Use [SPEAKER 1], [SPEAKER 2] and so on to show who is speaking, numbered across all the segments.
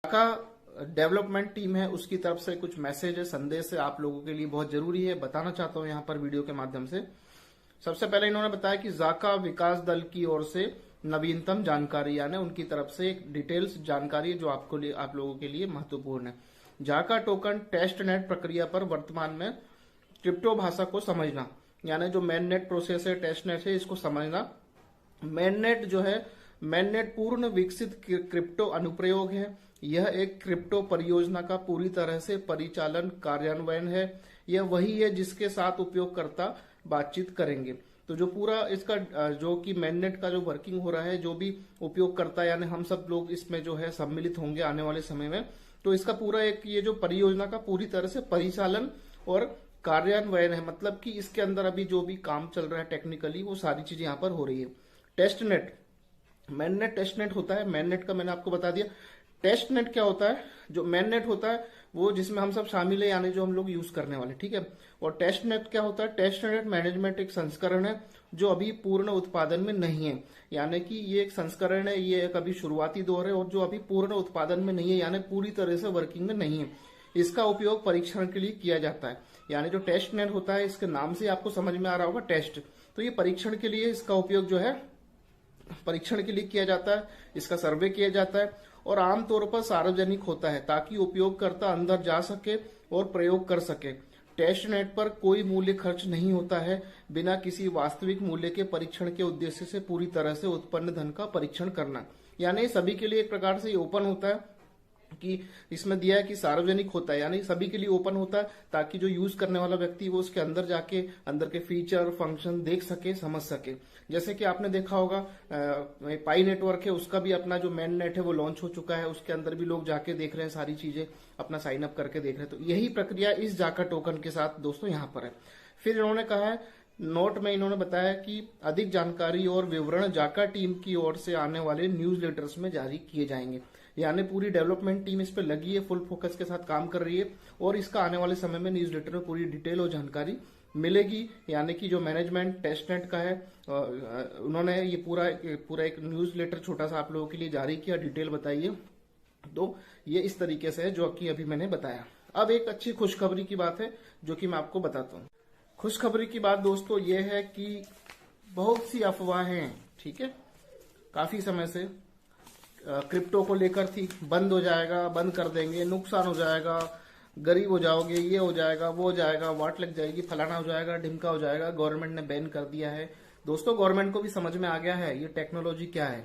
[SPEAKER 1] का development team है उसकी तरफ से कुछ मैसेज है, संदेश है, आप लोगों के लिए बहुत जरूरी है, बताना चाहता हूं यहाँ पर वीडियो के माध्यम से। सबसे पहले इन्होंने बताया कि जाका विकास दल की ओर से नवीनतम जानकारी, यानी उनकी तरफ से एक डिटेल्स जानकारी जो आप लोगों के लिए महत्वपूर्ण है। जाका टोकन टेस्ट नेट प्रक्रिया पर वर्तमान में क्रिप्टो भाषा को समझना, यानी जो मेन नेट प्रोसेस है, टेस्ट नेट है, इसको समझना। मेन नेट जो है, मेन नेट पूर्ण विकसित क्रिप्टो अनुप्रयोग है। यह एक क्रिप्टो परियोजना का पूरी तरह से परिचालन कार्यान्वयन है। यह वही है जिसके साथ उपयोगकर्ता बातचीत करेंगे। तो जो पूरा इसका जो कि मेननेट का जो वर्किंग हो रहा है, जो भी उपयोगकर्ता यानी हम सब लोग इसमें जो है सम्मिलित होंगे आने वाले समय में, तो इसका पूरा एक ये जो परियोजना का पूरी तरह से परिचालन और कार्यान्वयन है। मतलब कि इसके अंदर अभी जो भी काम चल रहा है टेक्निकली, वो सारी चीजें यहाँ पर हो रही है। Test net, mainnet test net होता है। मेननेट का मैंने आपको बता दिया। टेस्ट नेट क्या होता है? जो मेन नेट होता है वो जिसमें हम सब शामिल है, यानी जो हम लोग यूज करने वाले, ठीक है। और टेस्ट नेट क्या होता है? टेस्ट नेट मैनेजमेंट एक संस्करण है जो अभी पूर्ण उत्पादन में नहीं है, यानी कि ये एक संस्करण है, ये एक अभी शुरुआती दौर है और जो अभी पूर्ण उत्पादन में नहीं है, यानी पूरी तरह से वर्किंग में नहीं है। इसका उपयोग परीक्षण के लिए किया जाता है। यानी जो टेस्ट नेट होता है, इसके नाम से आपको समझ में आ रहा होगा टेस्ट, तो ये परीक्षण के लिए इसका उपयोग जो है परीक्षण के लिए किया जाता है, इसका सर्वे किया जाता है और आमतौर पर सार्वजनिक होता है ताकि उपयोगकर्ता अंदर जा सके और प्रयोग कर सके। टेस्ट नेट पर कोई मूल्य खर्च नहीं होता है। बिना किसी वास्तविक मूल्य के परीक्षण के उद्देश्य से पूरी तरह से उत्पन्न धन का परीक्षण करना, यानी सभी के लिए एक प्रकार से ये ओपन होता है कि इसमें दिया है कि सार्वजनिक होता है, यानी सभी के लिए ओपन होता है ताकि जो यूज करने वाला व्यक्ति वो उसके अंदर जाके अंदर के फीचर फंक्शन देख सके, समझ सके। जैसे कि आपने देखा होगा पाई नेटवर्क है, उसका भी अपना जो मेन नेट है वो लॉन्च हो चुका है, उसके अंदर भी लोग जाके देख रहे हैं, सारी चीजें अपना साइन अप करके देख रहे हैं। तो यही प्रक्रिया इस जाका टोकन के साथ दोस्तों यहाँ पर है। फिर इन्होंने कहा है नोट में, इन्होंने बताया कि अधिक जानकारी और विवरण जाका टीम की ओर से आने वाले न्यूज़लेटर्स में जारी किए जाएंगे। यानी पूरी डेवलपमेंट टीम इस पे लगी है, फुल फोकस के साथ काम कर रही है और इसका आने वाले समय में न्यूज़लेटर में पूरी डिटेल और जानकारी मिलेगी। यानी कि जो मैनेजमेंट टेस्टनेट का है, उन्होंने ये पूरा एक न्यूज़लेटर छोटा सा आप लोगों के लिए जारी किया, डिटेल बताई है। तो ये इस तरीके से है जो कि अभी मैंने बताया। अब एक अच्छी खुशखबरी की बात है जो कि मैं आपको बताता हूँ। खुशखबरी की बात दोस्तों ये है कि बहुत सी अफवाहें, ठीक है, काफी समय से क्रिप्टो को लेकर थी, बंद हो जाएगा, बंद कर देंगे, नुकसान हो जाएगा, गरीब हो जाओगे, ये हो जाएगा, वो हो जाएगा, वाट लग जाएगी, फलाना हो जाएगा, ढिमका हो जाएगा, गवर्नमेंट ने बैन कर दिया है। दोस्तों गवर्नमेंट को भी समझ में आ गया है ये टेक्नोलॉजी क्या है,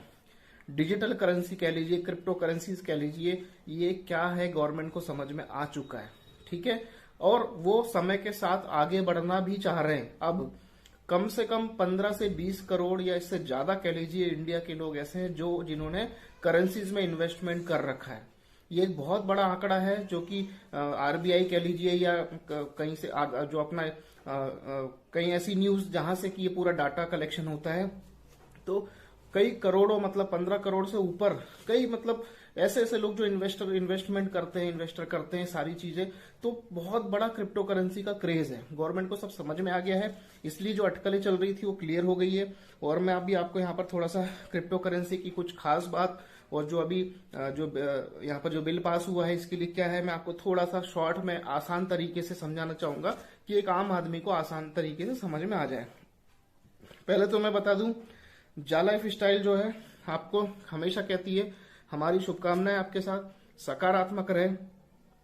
[SPEAKER 1] डिजिटल करेंसी कह लीजिए, क्रिप्टो करेंसीज कह लीजिए, ये क्या है गवर्नमेंट को समझ में आ चुका है, ठीक है। और वो समय के साथ आगे बढ़ना भी चाह रहे हैं। अब कम से कम 15 से 20 करोड़ या इससे ज्यादा कह लीजिए इंडिया के लोग ऐसे हैं जो जिन्होंने करेंसीज में इन्वेस्टमेंट कर रखा है। ये एक बहुत बड़ा आंकड़ा है जो कि आरबीआई कह लीजिए या कहीं से जो अपना कहीं ऐसी न्यूज जहां से कि ये पूरा डाटा कलेक्शन होता है, तो कई करोड़ों, मतलब 15 करोड़ से ऊपर, कई मतलब ऐसे लोग जो इन्वेस्टमेंट करते हैं, इन्वेस्टर करते हैं सारी चीजें। तो बहुत बड़ा क्रिप्टो करेंसी का क्रेज है, गवर्नमेंट को सब समझ में आ गया है, इसलिए जो अटकलें चल रही थी वो क्लियर हो गई है। और मैं अभी आपको यहाँ पर थोड़ा सा क्रिप्टो करेंसी की कुछ खास बात और जो अभी जो यहाँ पर जो बिल पास हुआ है इसके लिए क्या है, मैं आपको थोड़ा सा शॉर्ट में आसान तरीके से समझाना चाहूंगा कि एक आम आदमी को आसान तरीके से समझ में आ जाए। पहले तो मैं बता दूं, जा लाइफ स्टाइल जो है आपको हमेशा कहती है हमारी शुभकामनाएं आपके साथ, सकारात्मक रहे।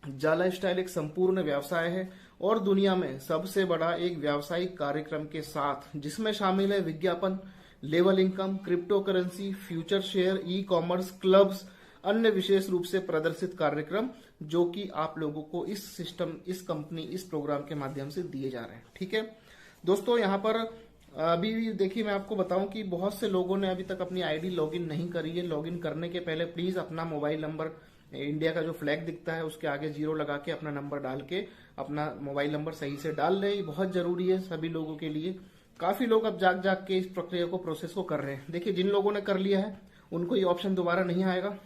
[SPEAKER 1] जा लाइफ स्टाइल एक संपूर्ण व्यवसाय है और दुनिया में सबसे बड़ा एक व्यावसायिक कार्यक्रम के साथ, जिसमें शामिल है विज्ञापन, level income, crypto currency, future share, e commerce, clubs, अन्य विशेष रूप से प्रदर्शित कार्यक्रम जो कि आप लोगों को इस सिस्टम, इस कंपनी, इस प्रोग्राम के माध्यम से दिए जा रहे हैं, ठीक है दोस्तों। यहाँ पर अभी देखिए मैं आपको बताऊं कि बहुत से लोगों ने अभी तक अपनी आईडी लॉगिन नहीं करी है। लॉगिन करने के पहले प्लीज अपना मोबाइल नंबर, इंडिया का जो फ्लैग दिखता है उसके आगे 0 लगा के अपना नंबर डाल के अपना मोबाइल नंबर सही से डाल ले, बहुत जरूरी है सभी लोगों के लिए। काफी लोग अब जाग जाग के इस प्रक्रिया को, प्रोसेस को कर रहे हैं। देखिए जिन लोगों ने कर लिया है उनको ये ऑप्शन दोबारा नहीं आएगा,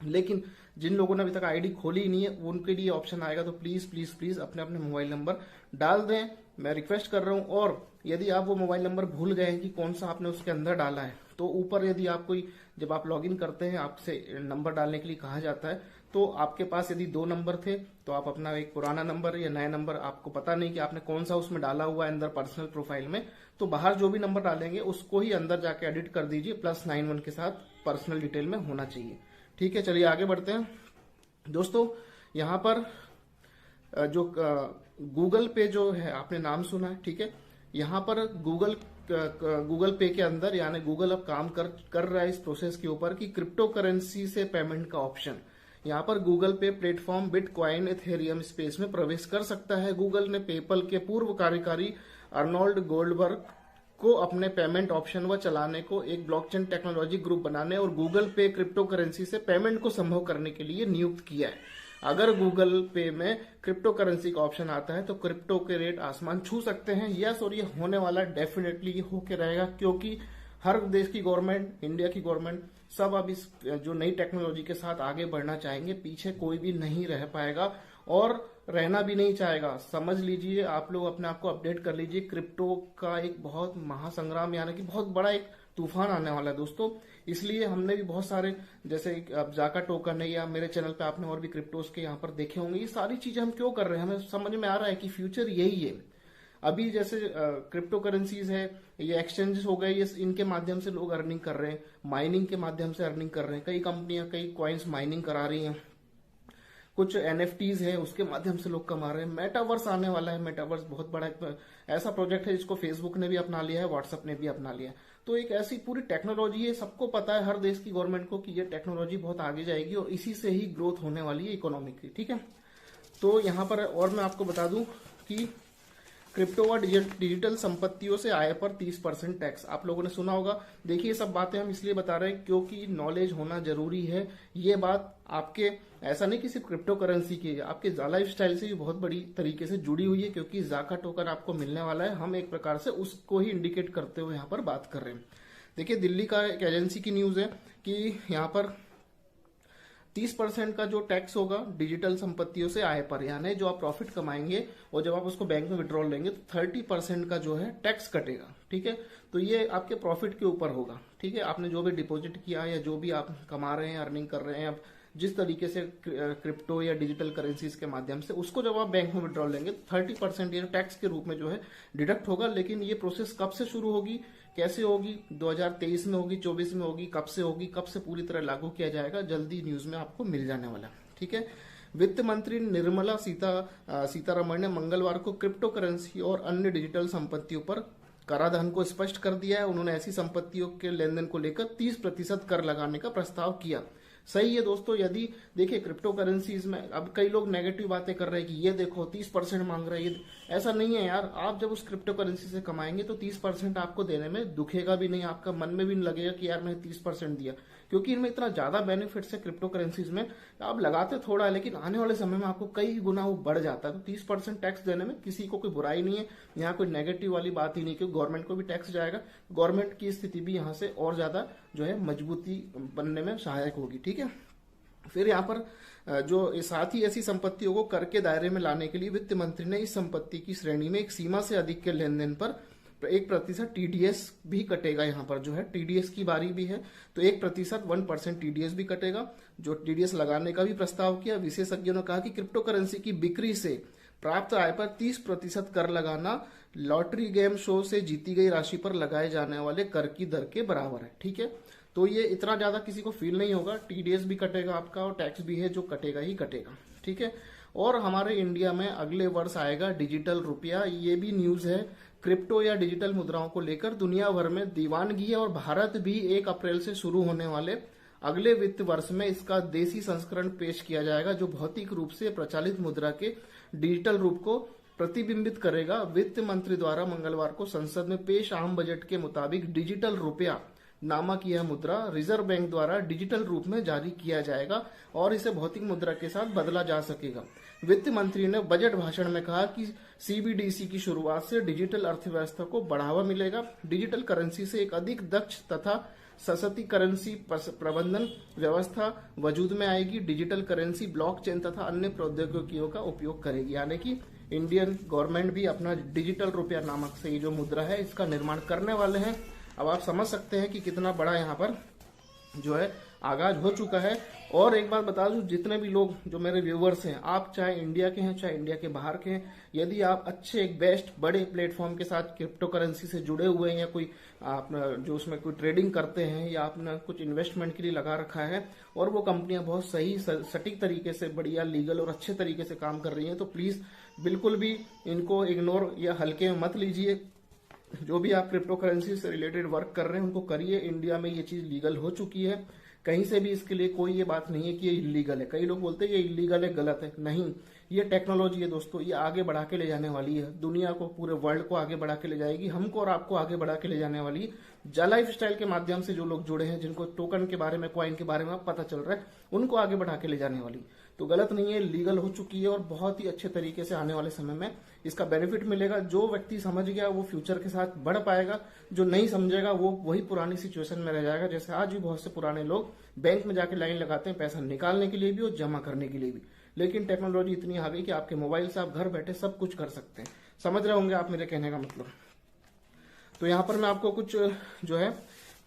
[SPEAKER 1] लेकिन जिन लोगों ने अभी तक आईडी खोली ही नहीं है उनके लिए ऑप्शन आएगा। तो प्लीज प्लीज प्लीज अपने अपने मोबाइल नंबर डाल दें, मैं रिक्वेस्ट कर रहा हूं। और यदि आप वो मोबाइल नंबर भूल गए हैं कि कौन सा आपने उसके अंदर डाला है, तो ऊपर यदि आप कोई, जब आप लॉगिन करते हैं आपसे नंबर डालने के लिए कहा जाता है, तो आपके पास यदि 2 नंबर थे तो आप अपना एक पुराना नंबर या नया नंबर, आपको पता नहीं कि आपने कौन सा उसमें डाला हुआ है अंदर पर्सनल प्रोफाइल में, तो बाहर जो भी नंबर डालेंगे उसको ही अंदर जाके एडिट कर दीजिए, +91 के साथ पर्सनल डिटेल में होना चाहिए। ठीक है, चलिए आगे बढ़ते हैं दोस्तों। यहाँ पर जो गूगल पे जो है, आपने नाम सुना है, ठीक है। यहाँ पर गूगल पे के अंदर, यानी गूगल अब काम कर रहा है इस प्रोसेस के ऊपर कि क्रिप्टो करेंसी से पेमेंट का ऑप्शन, यहाँ पर गूगल पे प्लेटफॉर्म बिटकॉइन एथेरियम स्पेस में प्रवेश कर सकता है। गूगल ने पेपल के पूर्व कार्यकारी अर्नोल्ड गोल्डबर्ग को अपने पेमेंट ऑप्शन व चलाने को एक ब्लॉकचेन टेक्नोलॉजी ग्रुप बनाने और गूगल पे क्रिप्टो करेंसी से पेमेंट को संभव करने के लिए नियुक्त किया है। अगर गूगल पे में क्रिप्टो करेंसी का ऑप्शन आता है तो क्रिप्टो के रेट आसमान छू सकते हैं। यस, और ये होने वाला डेफिनेटली ये होके रहेगा, क्योंकि हर देश की गवर्नमेंट, इंडिया की गवर्नमेंट, सब अब इस जो नई टेक्नोलॉजी के साथ आगे बढ़ना चाहेंगे। पीछे कोई भी नहीं रह पाएगा और रहना भी नहीं चाहेगा। समझ लीजिए, आप लोग अपने आप को अपडेट कर लीजिए। क्रिप्टो का एक बहुत महासंग्राम, यानी कि बहुत बड़ा एक तूफान आने वाला है दोस्तों। इसलिए हमने भी बहुत सारे, जैसे अब जाका टोकन है, या मेरे चैनल पे आपने और भी क्रिप्टोस के यहाँ पर देखे होंगे। ये सारी चीजें हम क्यों कर रहे हैं, हमें समझ में आ रहा है कि फ्यूचर यही है। अभी जैसे क्रिप्टो करेंसीज है, ये एक्सचेंजेस हो गए, ये इनके माध्यम से लोग अर्निंग कर रहे हैं, माइनिंग के माध्यम से अर्निंग कर रहे हैं। कई कंपनियां, कई कॉइन्स माइनिंग करा रही हैं, कुछ NFTs है उसके माध्यम से लोग कमा रहे हैं। मेटावर्स आने वाला है। मेटावर्स बहुत बड़ा ऐसा प्रोजेक्ट है जिसको फेसबुक ने भी अपना लिया है, व्हाट्सएप ने भी अपना लिया है। तो एक ऐसी पूरी टेक्नोलॉजी है, सबको पता है, हर देश की गवर्नमेंट को, कि ये टेक्नोलॉजी बहुत आगे जाएगी और इसी से ही ग्रोथ होने वाली है इकोनॉमिक की। ठीक है, तो यहाँ पर और मैं आपको बता दूं कि क्रिप्टो व डिजिटल संपत्तियों से आय पर 30% टैक्स, आप लोगों ने सुना होगा। देखिए, ये सब बातें हम इसलिए बता रहे हैं क्योंकि नॉलेज होना जरूरी है। ये बात आपके, ऐसा नहीं कि सिर्फ क्रिप्टो करेंसी की, आपके लाइफ स्टाइल से भी बहुत बड़ी तरीके से जुड़ी हुई है, क्योंकि जाका टोकन आपको मिलने वाला है। हम एक प्रकार से उसको ही इंडिकेट करते हुए यहाँ पर बात कर रहे हैं। देखिए, दिल्ली का एक एजेंसी की न्यूज है कि यहाँ पर 30% का जो टैक्स होगा डिजिटल संपत्तियों से आय पर, यानी जो आप प्रॉफिट कमाएंगे और जब आप उसको बैंक में विड्रॉल लेंगे तो 30% का जो है टैक्स कटेगा। ठीक है, तो ये आपके प्रॉफिट के ऊपर होगा। ठीक है, आपने जो भी डिपॉजिट किया या जो भी आप कमा रहे हैं, अर्निंग कर रहे हैं, आप जिस तरीके से क्रिप्टो या डिजिटल करेंसीज के माध्यम से, उसको जब आप बैंक में विड्रॉल लेंगे तो 30% ये टैक्स के रूप में जो है डिडक्ट होगा। लेकिन ये प्रोसेस कब से शुरू होगी, कैसे होगी, 2023 में होगी, 24 में होगी, कब से होगी, कब से पूरी तरह लागू किया जाएगा, जल्दी न्यूज में आपको मिल जाने वाला। ठीक है, वित्त मंत्री निर्मला सीतारमण ने मंगलवार को क्रिप्टो करेंसी और अन्य डिजिटल संपत्तियों पर कराधान को स्पष्ट कर दिया है। उन्होंने ऐसी संपत्तियों के लेन देन को लेकर 30% कर लगाने का प्रस्ताव किया। सही है दोस्तों। यदि देखिए, क्रिप्टो करेंसीज में अब कई लोग नेगेटिव बातें कर रहे हैं कि ये देखो 30% मांग रहे हैं, ऐसा नहीं है यार। आप जब उस क्रिप्टो करेंसी से कमाएंगे तो 30% आपको देने में दुखेगा भी नहीं, आपका मन में भी नहीं लगेगा कि यार मैंने 30% दिया, क्योंकि इनमें इतना ज्यादा बेनिफिट्स है क्रिप्टो करेंसीज में। आप लगाते थोड़ा है, लेकिन आने वाले समय में आपको कई गुना वो बढ़ जाता है। तो 30% टैक्स देने में किसी को कोई बुराई नहीं है, यहाँ कोई नेगेटिव वाली बात ही नहीं, क्योंकि गवर्नमेंट को भी टैक्स जाएगा, गवर्नमेंट की स्थिति भी यहाँ से और ज्यादा जो है मजबूती बनने में सहायक होगी। ठीक है, फिर यहाँ पर जो साथ ही ऐसी संपत्तियों को कर के दायरे में लाने के लिए वित्त मंत्री ने इस संपत्ति की श्रेणी में एक सीमा से अधिक के लेन देन पर 1% TDS भी कटेगा। यहाँ पर जो है TDS की बारी भी है, तो 1% TDS भी कटेगा। जो TDS लगाने का भी प्रस्ताव किया। विशेषज्ञों ने कहा कि क्रिप्टो करेंसी की बिक्री से प्राप्त आय पर 30% कर लगाना लॉटरी गेम शो से जीती गई राशि पर लगाए जाने वाले कर की दर के बराबर है। ठीक है, तो ये इतना ज्यादा किसी को फील नहीं होगा। TDS भी कटेगा आपका और टैक्स भी है जो कटेगा ही कटेगा। ठीक है, और हमारे इंडिया में अगले वर्ष आएगा डिजिटल रुपया। ये भी न्यूज है। क्रिप्टो या डिजिटल मुद्राओं को लेकर दुनिया भर में दीवानगी है और भारत भी 1 अप्रैल से शुरू होने वाले अगले वित्त वर्ष में इसका देसी संस्करण पेश किया जाएगा, जो भौतिक रूप से प्रचलित मुद्रा के डिजिटल रूप को प्रतिबिंबित करेगा। वित्त मंत्री द्वारा मंगलवार को संसद में पेश आम बजट के मुताबिक डिजिटल रुपया नामक यह मुद्रा रिजर्व बैंक द्वारा डिजिटल रूप में जारी किया जाएगा और इसे भौतिक मुद्रा के साथ बदला जा सकेगा। वित्त मंत्री ने बजट भाषण में कहा कि CBDC की शुरुआत से डिजिटल अर्थव्यवस्था को बढ़ावा मिलेगा। डिजिटल करेंसी से एक अधिक दक्ष तथा सशक्त करेंसी प्रबंधन व्यवस्था वजूद में आएगी। डिजिटल करेंसी ब्लॉकचेन तथा अन्य प्रौद्योगिकियों का उपयोग करेगी, यानी कि इंडियन गवर्नमेंट भी अपना डिजिटल रुपया नामक से ये जो मुद्रा है इसका निर्माण करने वाले हैं। अब आप समझ सकते हैं कि कितना बड़ा यहाँ पर जो है आगाज हो चुका है और एक बात बता दूं, जितने भी लोग जो मेरे व्यूवर्स हैं, आप चाहे इंडिया के हैं चाहे इंडिया के बाहर के हैं, यदि आप अच्छे एक बेस्ट बड़े प्लेटफॉर्म के साथ क्रिप्टो करेंसी से जुड़े हुए हैं, या कोई आपने जो उसमें कोई ट्रेडिंग करते हैं या आपने कुछ इन्वेस्टमेंट के लिए लगा रखा है और वो कंपनियां बहुत सही सटीक तरीके से बढ़िया लीगल और अच्छे तरीके से काम कर रही हैं, तो प्लीज बिल्कुल भी इनको इग्नोर या हल्के में मत लीजिए। जो भी आप क्रिप्टो करेंसी से रिलेटेड वर्क कर रहे हैं उनको करिए। इंडिया में ये चीज लीगल हो चुकी है, कहीं से भी इसके लिए कोई ये बात नहीं है कि ये इलीगल है। कई लोग बोलते हैं ये इलीगल है, गलत है। नहीं, ये टेक्नोलॉजी है दोस्तों, ये आगे बढ़ा के ले जाने वाली है, दुनिया को, पूरे वर्ल्ड को आगे बढ़ा के ले जाएगी, हमको और आपको आगे बढ़ा के ले जाने वाली है। लाइफ स्टाइल के माध्यम से जो लोग जुड़े हैं, जिनको टोकन के बारे में, कॉइन के बारे में पता चल रहा है, उनको आगे बढ़ा के ले जाने वाली। तो गलत नहीं है, लीगल हो चुकी है और बहुत ही अच्छे तरीके से आने वाले समय में इसका बेनिफिट मिलेगा। जो व्यक्ति समझ गया वो फ्यूचर के साथ बढ़ पाएगा, जो नहीं समझेगा वो वही पुरानी सिचुएशन में रह जाएगा। जैसे आज भी बहुत से पुराने लोग बैंक में जाके लाइन लगाते हैं पैसा निकालने के लिए भी और जमा करने के लिए भी, लेकिन टेक्नोलॉजी इतनी आ गई कि आपके मोबाइल से आप घर बैठे सब कुछ कर सकते हैं। समझ रहे होंगे आप मेरे कहने का मतलब। तो यहाँ पर मैं आपको कुछ जो है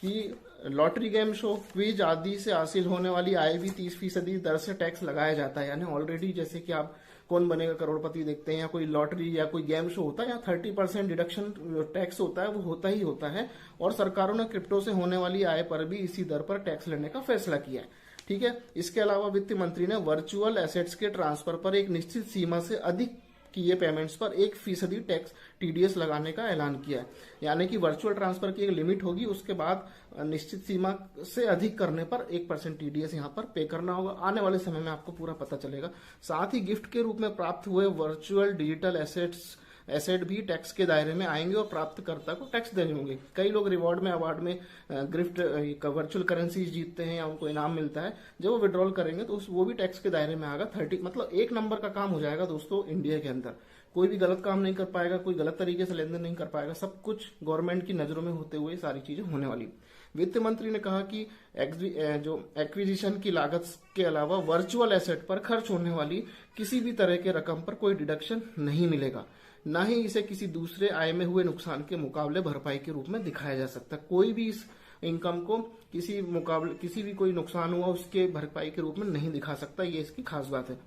[SPEAKER 1] कि लॉटरी, गेम शो, क्विज आदि से हासिल होने वाली आय भी 30% दर से टैक्स लगाया जाता है। यानी ऑलरेडी जैसे कि आप कौन बनेगा करोड़पति देखते हैं, या कोई लॉटरी या कोई गेम शो होता है, या 30% डिडक्शन टैक्स होता है, वो होता ही होता है। और सरकारों ने क्रिप्टो से होने वाली आय पर भी इसी दर पर टैक्स लेने का फैसला किया है। ठीक है। इसके अलावा वित्त मंत्री ने वर्चुअल एसेट्स के ट्रांसफर पर एक निश्चित सीमा से अधिक किए पेमेंट्स पर 1% टैक्स TDS लगाने का ऐलान किया है। यानी कि वर्चुअल ट्रांसफर की एक लिमिट होगी, उसके बाद निश्चित सीमा से अधिक करने पर 1% TDS यहाँ पर पे करना होगा। आने वाले समय में आपको पूरा पता चलेगा। साथ ही गिफ्ट के रूप में प्राप्त हुए वर्चुअल डिजिटल एसेट भी टैक्स के दायरे में आएंगे और प्राप्तकर्ता को टैक्स देने होंगे। कई लोग रिवॉर्ड में, अवार्ड में गिफ्ट वर्चुअल करेंसी जीतते हैं या उनको इनाम मिलता है, जब वो विड्रॉल करेंगे तो वो भी टैक्स के दायरे में आएगा। 30 मतलब एक नंबर का काम हो जाएगा दोस्तों इंडिया के अंदर। कोई भी गलत काम नहीं कर पाएगा, कोई गलत तरीके से लेन देन नहीं कर पाएगा, सब कुछ गवर्नमेंट की नजरों में होते हुए सारी चीजें होने वाली। वित्त मंत्री ने कहा कि जो एक्विजिशन की लागत के अलावा वर्चुअल एसेट पर खर्च होने वाली किसी भी तरह के रकम पर कोई डिडक्शन नहीं मिलेगा, ना ही इसे किसी दूसरे आय में हुए नुकसान के मुकाबले भरपाई के रूप में दिखाया जा सकता। कोई भी इस इनकम को किसी भी कोई नुकसान हुआ उसके भरपाई के रूप में नहीं दिखा सकता। ये इसकी खास बात है।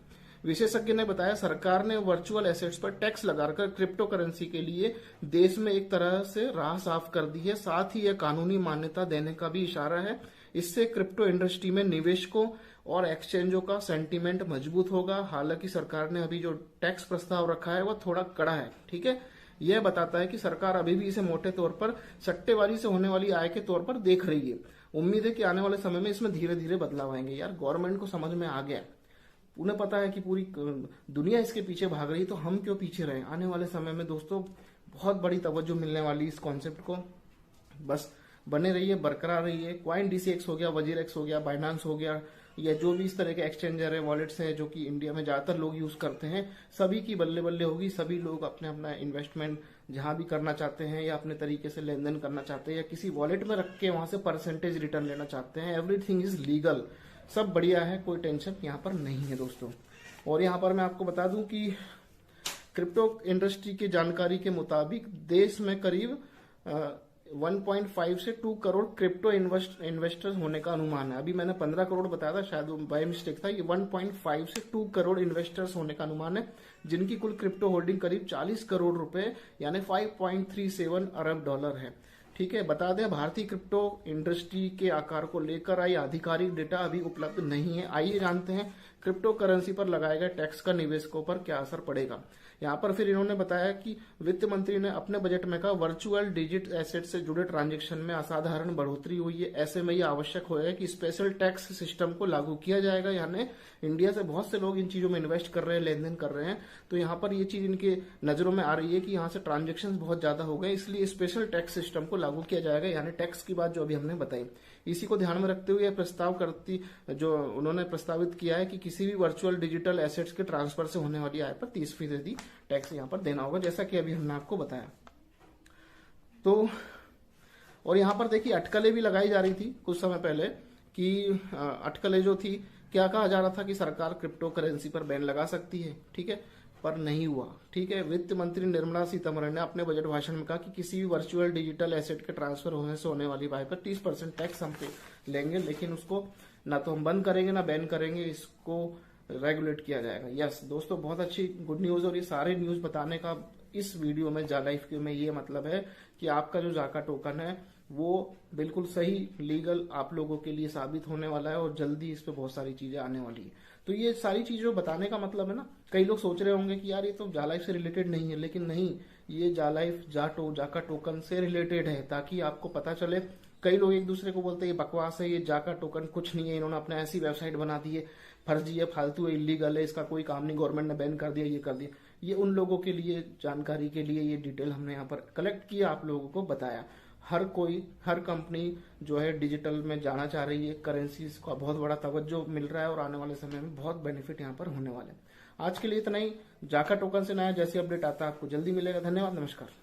[SPEAKER 1] विशेषज्ञ ने बताया, सरकार ने वर्चुअल एसेट्स पर टैक्स लगाकर क्रिप्टो करेंसी के लिए देश में एक तरह से राह साफ कर दी है। साथ ही यह कानूनी मान्यता देने का भी इशारा है। इससे क्रिप्टो इंडस्ट्री में निवेशकों और एक्सचेंजों का सेंटीमेंट मजबूत होगा। हालांकि सरकार ने अभी जो टैक्स प्रस्ताव रखा है वह थोड़ा कड़ा है। ठीक है। यह बताता है कि सरकार अभी भी इसे मोटे तौर पर सट्टेबाजी से होने वाली आय के तौर पर देख रही है। उम्मीद है कि आने वाले समय में इसमें धीरे धीरे बदलाव आएंगे। यार गवर्नमेंट को समझ में आ गया, उन्हें पता है कि पूरी दुनिया इसके पीछे भाग रही, तो हम क्यों पीछे रहे। आने वाले समय में दोस्तों बहुत बड़ी तवज्जो मिलने वाली इस कॉन्सेप्ट को। बस बने रहिए, बरकरार रहिए। कॉइन DCX हो गया, WazirX हो गया, बाइनांस हो गया, या जो भी इस तरह के एक्सचेंजर है, वॉलेट्स हैं जो कि इंडिया में ज्यादातर लोग यूज करते हैं, सभी की बल्ले बल्ले होगी। सभी लोग अपने अपना इन्वेस्टमेंट जहां भी करना चाहते हैं या अपने तरीके से लेन देन करना चाहते हैं या किसी वॉलेट में रख के वहां से परसेंटेज रिटर्न लेना चाहते हैं। एवरीथिंग इज लीगल, सब बढ़िया है, कोई टेंशन यहाँ पर नहीं है दोस्तों। और यहाँ पर मैं आपको बता दूं कि क्रिप्टो इंडस्ट्री की जानकारी के मुताबिक देश में करीब 1.5 से 2 करोड़ क्रिप्टो इन्वेस्टर्स होने का अनुमान है। अभी मैंने 15 करोड़ बताया था, शायद बाय मिस्टेक था। ये 1.5 से 2 करोड़ इन्वेस्टर्स होने का अनुमान है, जिनकी कुल क्रिप्टो होल्डिंग करीब 40 करोड़ रुपए यानी 5.37 अरब डॉलर है। ठीक है। बता दें, भारतीय क्रिप्टो इंडस्ट्री के आकार को लेकर आई आधिकारिक डेटा अभी उपलब्ध नहीं है। आइए जानते हैं क्रिप्टो करेंसी पर लगाए गए टैक्स का निवेशकों पर क्या असर पड़ेगा। यहाँ पर फिर इन्होंने बताया कि वित्त मंत्री ने अपने बजट में कहा, वर्चुअल डिजिट एसेट से जुड़े ट्रांजैक्शन में असाधारण बढ़ोतरी हुई है। ऐसे में यह आवश्यक होगा कि स्पेशल टैक्स सिस्टम को लागू किया जाएगा। यानी इंडिया से बहुत से लोग इन चीजों में इन्वेस्ट कर रहे हैं, लेन देन कर रहे हैं, तो यहाँ पर ये चीज इनके नजरों में आ रही है कि यहाँ से ट्रांजेक्शन बहुत ज्यादा हो गए, इसलिए स्पेशल टैक्स सिस्टम को लागू किया जाएगा। यानी टैक्स की बात जो अभी हमने बताई, इसी को ध्यान में रखते हुए प्रस्ताव करती जो उन्होंने प्रस्तावित किया है कि किसी भी वर्चुअल डिजिटल एसेट्स के ट्रांसफर से होने वाली आय पर 30% टैक्स यहाँ पर देना होगा, जैसा कि अभी हमने आपको बताया। तो और यहाँ पर देखिए अटकलें भी लगाई जा रही थी कुछ समय पहले कि अटकलें जो थी, क्या कहा जा रहा था कि सरकार क्रिप्टो करेंसी पर बैन लगा सकती है। ठीक है, पर नहीं हुआ। ठीक है। वित्त मंत्री निर्मला सीतारमण ने अपने बजट भाषण में कहा कि किसी भी वर्चुअल डिजिटल एसेट के ट्रांसफर होने से होने वाली आय पर 30% टैक्स हम पे लेंगे, लेकिन उसको ना तो हम बंद करेंगे ना बैन करेंगे, इसको रेगुलेट किया जाएगा। यस दोस्तों, बहुत अच्छी गुड न्यूज, और ये सारे न्यूज बताने का इस वीडियो में जालाइफ के में ये मतलब है कि आपका जो जाका टोकन है वो बिल्कुल सही लीगल आप लोगों के लिए साबित होने वाला है, और जल्दी इस पे बहुत सारी चीजें आने वाली है। तो ये सारी चीजों बताने का मतलब है ना, कई लोग सोच रहे होंगे कि यार ये तो जालाइफ से रिलेटेड नहीं है, लेकिन नहीं, ये जालाइफ जाका टोकन से रिलेटेड है, ताकि आपको पता चले। कई लोग एक दूसरे को बोलते हैं ये बकवास है, ये जाका टोकन कुछ नहीं है, इन्होंने अपने ऐसी वेबसाइट बना दी है, फर्जी है, फालतू है, इलीगल है, इसका कोई काम नहीं, गवर्नमेंट ने बैन कर दिया, ये कर दिया। ये उन लोगों के लिए जानकारी के लिए ये डिटेल हमने यहाँ पर कलेक्ट किया, आप लोगों को बताया। हर कंपनी जो है डिजिटल में जाना चाह रही है, करेंसीज का बहुत बड़ा तवज्जो मिल रहा है, और आने वाले समय में बहुत बेनिफिट यहाँ पर होने वाले हैं। आज के लिए इतना ही। जाका टोकन से नया जैसी अपडेट आता है आपको जल्दी मिलेगा। धन्यवाद, नमस्कार।